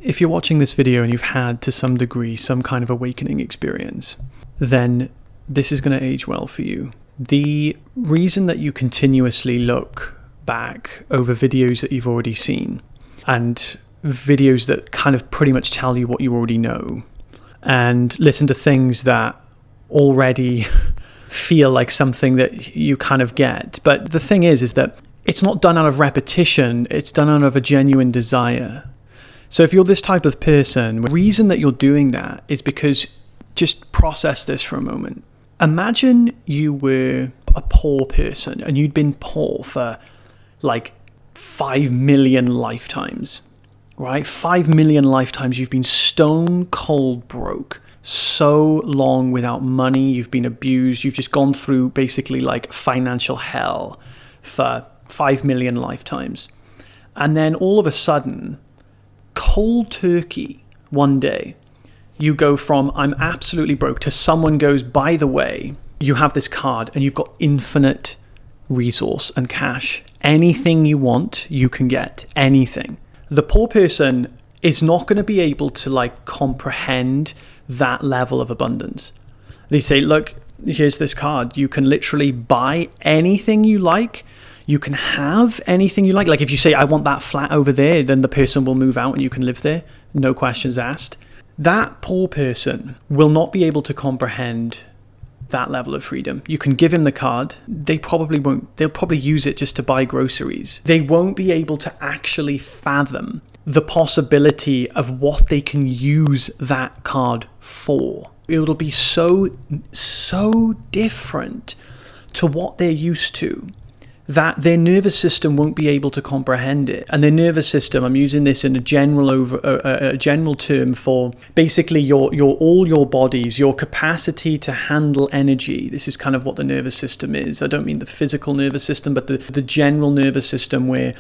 If you're watching this video and you've had, to some degree, some kind of awakening experience, then this is going to age well for you. The reason that you continuously look back over videos that you've already seen and videos that kind of pretty much tell you what you already know and listen to things that already feel like something that you kind of get. But the thing is that it's not done out of repetition, it's done out of a genuine desire. So if you're this type of person, the reason that you're doing that is because, just process this for a moment. Imagine you were a poor person and you'd been poor for like 5 million lifetimes, right? 5 million lifetimes you've been stone cold broke, so long without money, you've been abused, you've just gone through basically like financial hell for 5 million lifetimes. And then all of a sudden, cold turkey, one day, you go from I'm absolutely broke to someone goes, by the way, you have this card and you've got infinite resource and cash. Anything you want, you can get. Anything. The poor person is not going to be able to like comprehend that level of abundance. They say, look, here's this card. You can literally buy anything you like. You can have anything you like. Like if you say, I want that flat over there, then the person will move out and you can live there. No questions asked. That poor person will not be able to comprehend that level of freedom. You can give him the card. They probably won't. They'll probably use it just to buy groceries. They won't be able to actually fathom the possibility of what they can use that card for. It'll be so different to what they're used to that their nervous system won't be able to comprehend it. And their nervous system, I'm using this in a general term for basically all your bodies, your capacity to handle energy. This is kind of what the nervous system is. I don't mean the physical nervous system, but the general nervous system where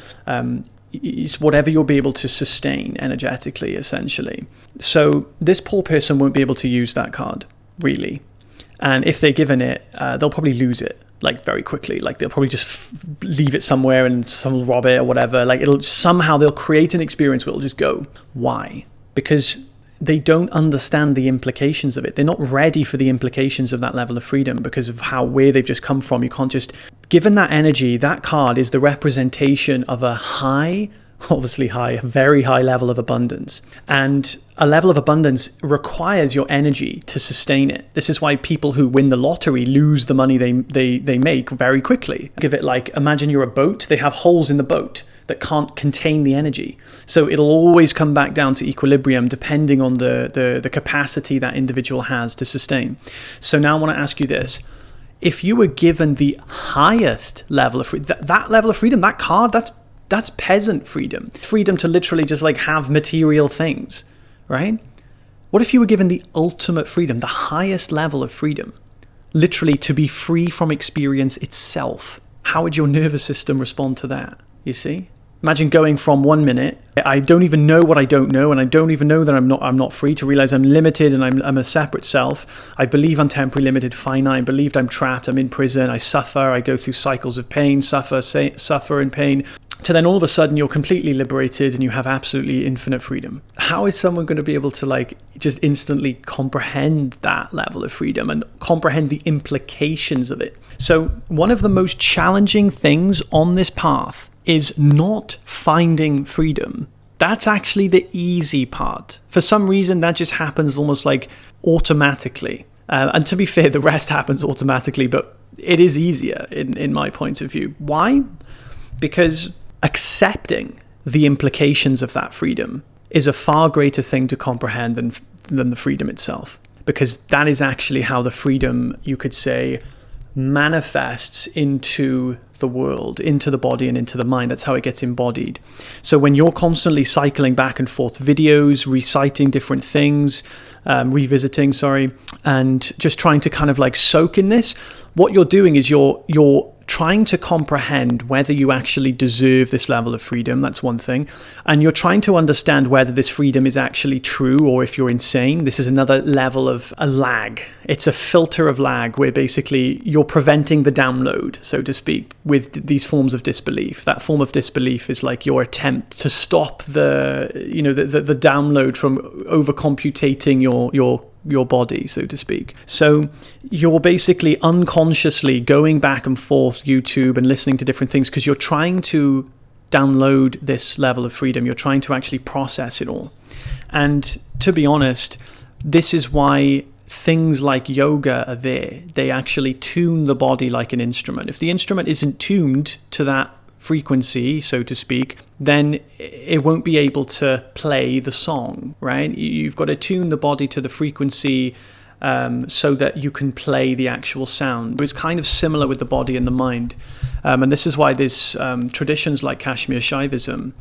it's whatever you'll be able to sustain energetically, essentially. So this poor person won't be able to use that card, really. And if they're given it, they'll probably lose it. Like very quickly, like they'll probably just leave it somewhere and someone will rob it or whatever. Like they'll create an experience where it'll just go. Why? Because they don't understand the implications of it. They're not ready for the implications of that level of freedom because of where they've just come from. You can't just, given that energy, that card is the representation of a very high level of abundance. And a level of abundance requires your energy to sustain it. This is why people who win the lottery lose the money they make very quickly. Give it like, imagine you're a boat. They have holes in the boat that can't contain the energy. So it'll always come back down to equilibrium depending on the capacity that individual has to sustain. So now I want to ask you this. If you were given the highest level of freedom, that level of freedom, that card, that's peasant freedom. Freedom to literally just like have material things, right? What if you were given the ultimate freedom, the highest level of freedom, literally to be free from experience itself? How would your nervous system respond to that? You see? Imagine going from 1 minute, I don't even know what I don't know, and I don't even know that I'm not free, to realize I'm limited and I'm a separate self. I believe I'm temporary, limited, finite. I believed I'm trapped. I'm in prison. I suffer. I go through cycles of pain, suffer and pain. To then all of a sudden you're completely liberated and you have absolutely infinite freedom. How is someone going to be able to like just instantly comprehend that level of freedom and comprehend the implications of it? So one of the most challenging things on this path is not finding freedom. That's actually the easy part. For some reason, that just happens almost like automatically. And to be fair, the rest happens automatically, but it is easier in my point of view. Why? Because accepting the implications of that freedom is a far greater thing to comprehend than the freedom itself. Because that is actually how the freedom, you could say, manifests into the world, into the body and into the mind. That's how it gets embodied. So when you're constantly cycling back and forth videos, reciting different things, revisiting, and just trying to kind of like soak in this, what you're doing is you're trying to comprehend whether you actually deserve this level of freedom. That's one thing. And you're trying to understand whether this freedom is actually true or if you're insane. This is another level of a lag. It's a filter of lag where basically you're preventing the download, so to speak, with these forms of disbelief. That form of disbelief is like your attempt to stop the download from overcomputating your body, so to speak. So you're basically unconsciously going back and forth YouTube and listening to different things because you're trying to download this level of freedom. You're trying to actually process it all. And to be honest, this is why things like yoga are there. They actually tune the body like an instrument. If the instrument isn't tuned to that frequency, so to speak, then it won't be able to play the song, right? You've got to tune the body to the frequency so that you can play the actual sound. It's kind of similar with the body and the mind. And this is why there's traditions like Kashmir Shaivism,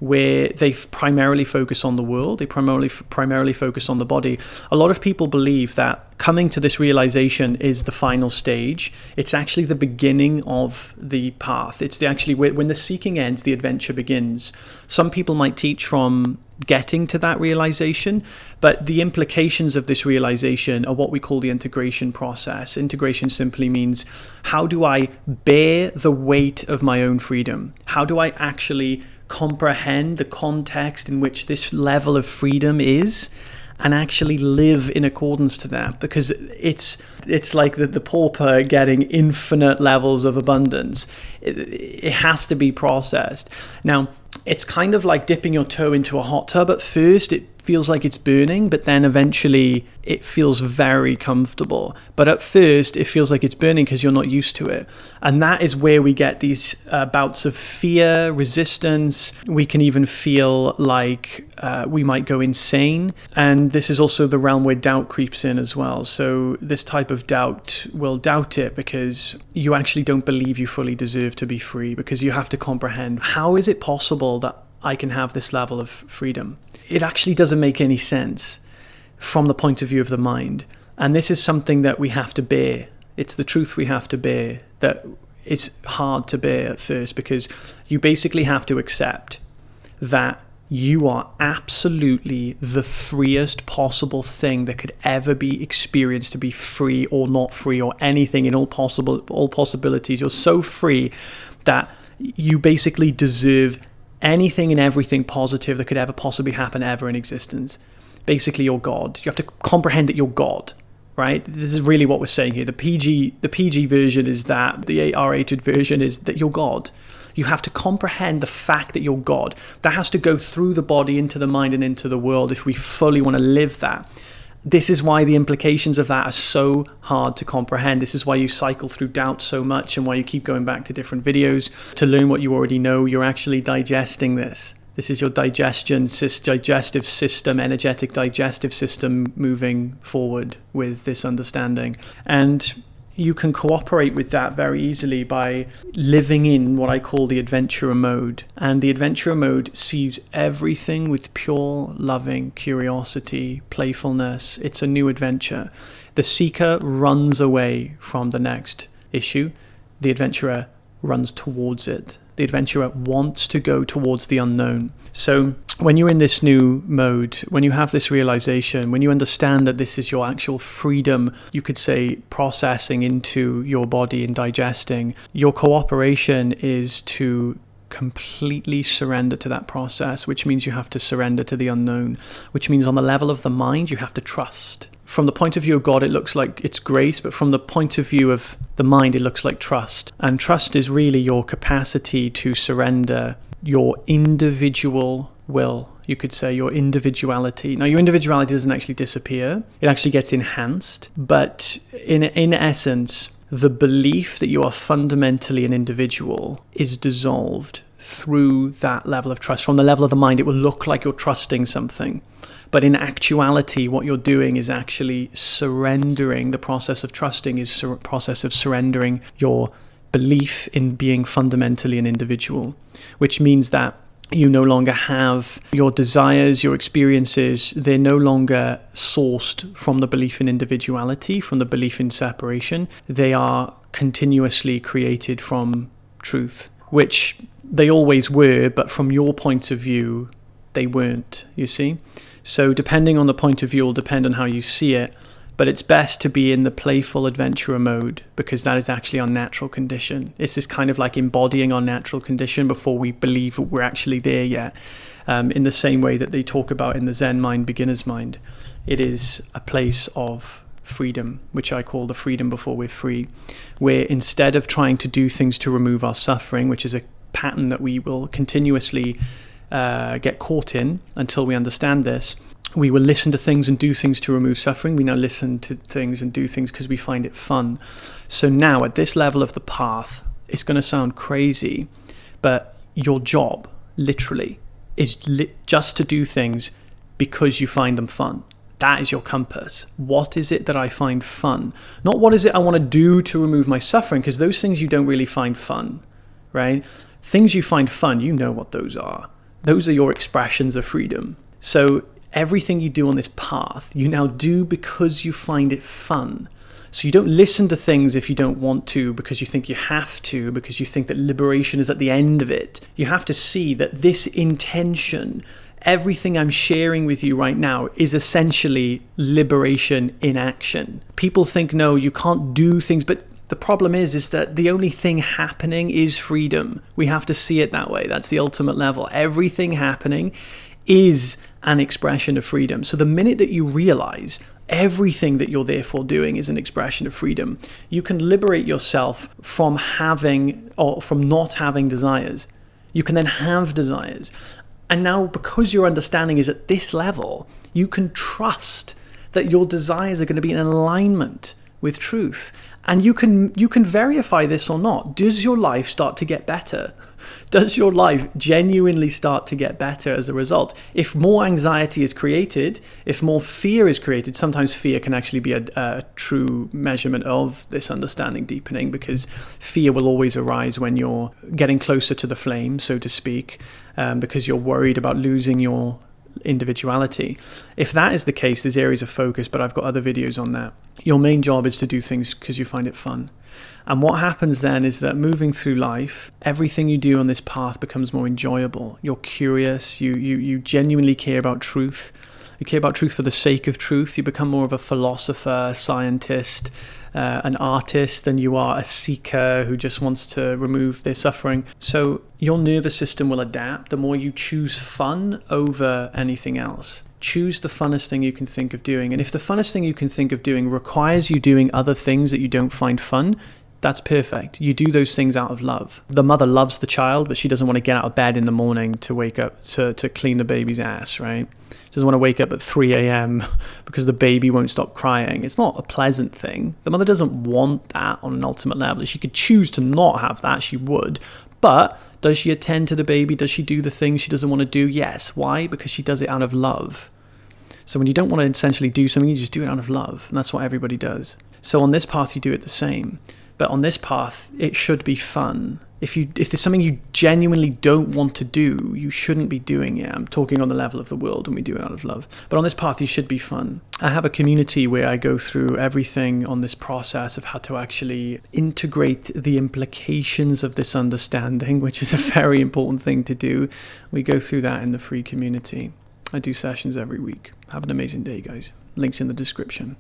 where they primarily focus on the world, they primarily focus on the body. A lot of people believe that coming to this realization is the final stage. It's actually the beginning of the path. It's actually when the seeking ends, the adventure begins. Some people might teach from getting to that realization, but the implications of this realization are what we call the integration process. Integration simply means, how do I bear the weight of my own freedom? How do I actually comprehend the context in which this level of freedom is and actually live in accordance to that? Because it's like the pauper getting infinite levels of abundance. It has to be processed. Now, it's kind of like dipping your toe into a hot tub. At first, it feels like it's burning, but then eventually it feels very comfortable. But at first, it feels like it's burning because you're not used to it. And that is where we get these bouts of fear, resistance. We can even feel like we might go insane. And this is also the realm where doubt creeps in as well. So this type of doubt will doubt it because you actually don't believe you fully deserve to be free, because you have to comprehend, how is it possible that I can have this level of freedom? It actually doesn't make any sense from the point of view of the mind. And this is something that we have to bear. It's the truth we have to bear, that it's hard to bear at first, because you basically have to accept that you are absolutely the freest possible thing that could ever be experienced, to be free or not free or anything in all possibilities. You're so free that you basically deserve anything and everything positive that could ever possibly happen ever in existence. Basically, you're God. You have to comprehend that you're God, right? This is really what we're saying here. The PG version is that. The R-rated version is that you're God. You have to comprehend the fact that you're God. That has to go through the body, into the mind, and into the world if we fully want to live that. This is why the implications of that are so hard to comprehend. This is why you cycle through doubt so much, and why you keep going back to different videos to learn what you already know. You're actually digesting this. This is your digestive system, energetic digestive system moving forward with this understanding. And you can cooperate with that very easily by living in what I call the adventurer mode. And the adventurer mode sees everything with pure, loving curiosity, playfulness. It's a new adventure. The seeker runs away from the next issue. The adventurer runs towards it. The adventurer wants to go towards the unknown. So when you're in this new mode, when you have this realization, when you understand that this is your actual freedom, you could say, processing into your body and digesting, your cooperation is to completely surrender to that process, which means you have to surrender to the unknown, which means on the level of the mind, you have to trust. From the point of view of God, it looks like it's grace, but from the point of view of the mind, it looks like trust. And trust is really your capacity to surrender your individual will, you could say, your individuality. Now, your individuality doesn't actually disappear. It actually gets enhanced. But in essence, the belief that you are fundamentally an individual is dissolved through that level of trust. From the level of the mind, it will look like you're trusting something. But in actuality, what you're doing is actually surrendering. The process of trusting is a process of surrendering your belief in being fundamentally an individual, which means that You no longer have your desires, your experiences. They're no longer sourced from the belief in individuality, from the belief in separation. They are continuously created from truth, which they always were, but from your point of view, they weren't, you see? So depending on the point of view will depend on how you see it, but it's best to be in the playful adventurer mode because that is actually our natural condition. It's this kind of like embodying our natural condition before we believe we're actually there yet. In the same way that they talk about in the Zen mind, beginner's mind. It is a place of freedom, which I call the freedom before we're free, where instead of trying to do things to remove our suffering, which is a pattern that we will continuously get caught in until we understand this, we will listen to things and do things to remove suffering. We now listen to things and do things because we find it fun. So now at this level of the path, it's going to sound crazy, but your job literally is just to do things because you find them fun. That is your compass. What is it that I find fun? Not what is it I want to do to remove my suffering, because those things you don't really find fun, right? Things you find fun, you know what those are. Those are your expressions of freedom. So everything you do on this path, you now do because you find it fun. So you don't listen to things if you don't want to, because you think you have to, because you think that liberation is at the end of it. You have to see that this intention, everything I'm sharing with you right now, is essentially liberation in action. People think, no, you can't do things, but the problem is that the only thing happening is freedom. We have to see it that way. That's the ultimate level. Everything happening is an expression of freedom. So the minute that you realize everything that you're therefore doing is an expression of freedom, you can liberate yourself from having or from not having desires. You can then have desires. And now, because your understanding is at this level, you can trust that your desires are going to be in alignment with truth. And you can verify this or not. Does your life start to get better? Does your life genuinely start to get better as a result? If more anxiety is created, if more fear is created, sometimes fear can actually be a true measurement of this understanding deepening, because fear will always arise when you're getting closer to the flame, so to speak, because you're worried about losing your individuality. If that is the case, there's areas of focus, but I've got other videos on that. Your main job is to do things because you find it fun. And what happens then is that moving through life, everything you do on this path becomes more enjoyable. You're curious, you genuinely care about truth. You care about truth for the sake of truth. You become more of a philosopher, a scientist, an artist, than you are a seeker who just wants to remove their suffering. So your nervous system will adapt the more you choose fun over anything else. Choose the funnest thing you can think of doing. And if the funnest thing you can think of doing requires you doing other things that you don't find fun, that's perfect. You do those things out of love. The mother loves the child, but she doesn't want to get out of bed in the morning to wake up to clean the baby's ass, right? She doesn't want to wake up at 3 a.m. because the baby won't stop crying. It's not a pleasant thing. The mother doesn't want that on an ultimate level. If she could choose to not have that, she would. But does she attend to the baby? Does she do the things she doesn't want to do? Yes. Why? Because she does it out of love. So when you don't want to essentially do something, you just do it out of love. And that's what everybody does. So on this path, you do it the same. But on this path, it should be fun. If there's something you genuinely don't want to do, you shouldn't be doing it. I'm talking on the level of the world when we do it out of love. But on this path, you should be fun. I have a community where I go through everything on this process of how to actually integrate the implications of this understanding, which is a very important thing to do. We go through that in the free community. I do sessions every week. Have an amazing day, guys. Links in the description.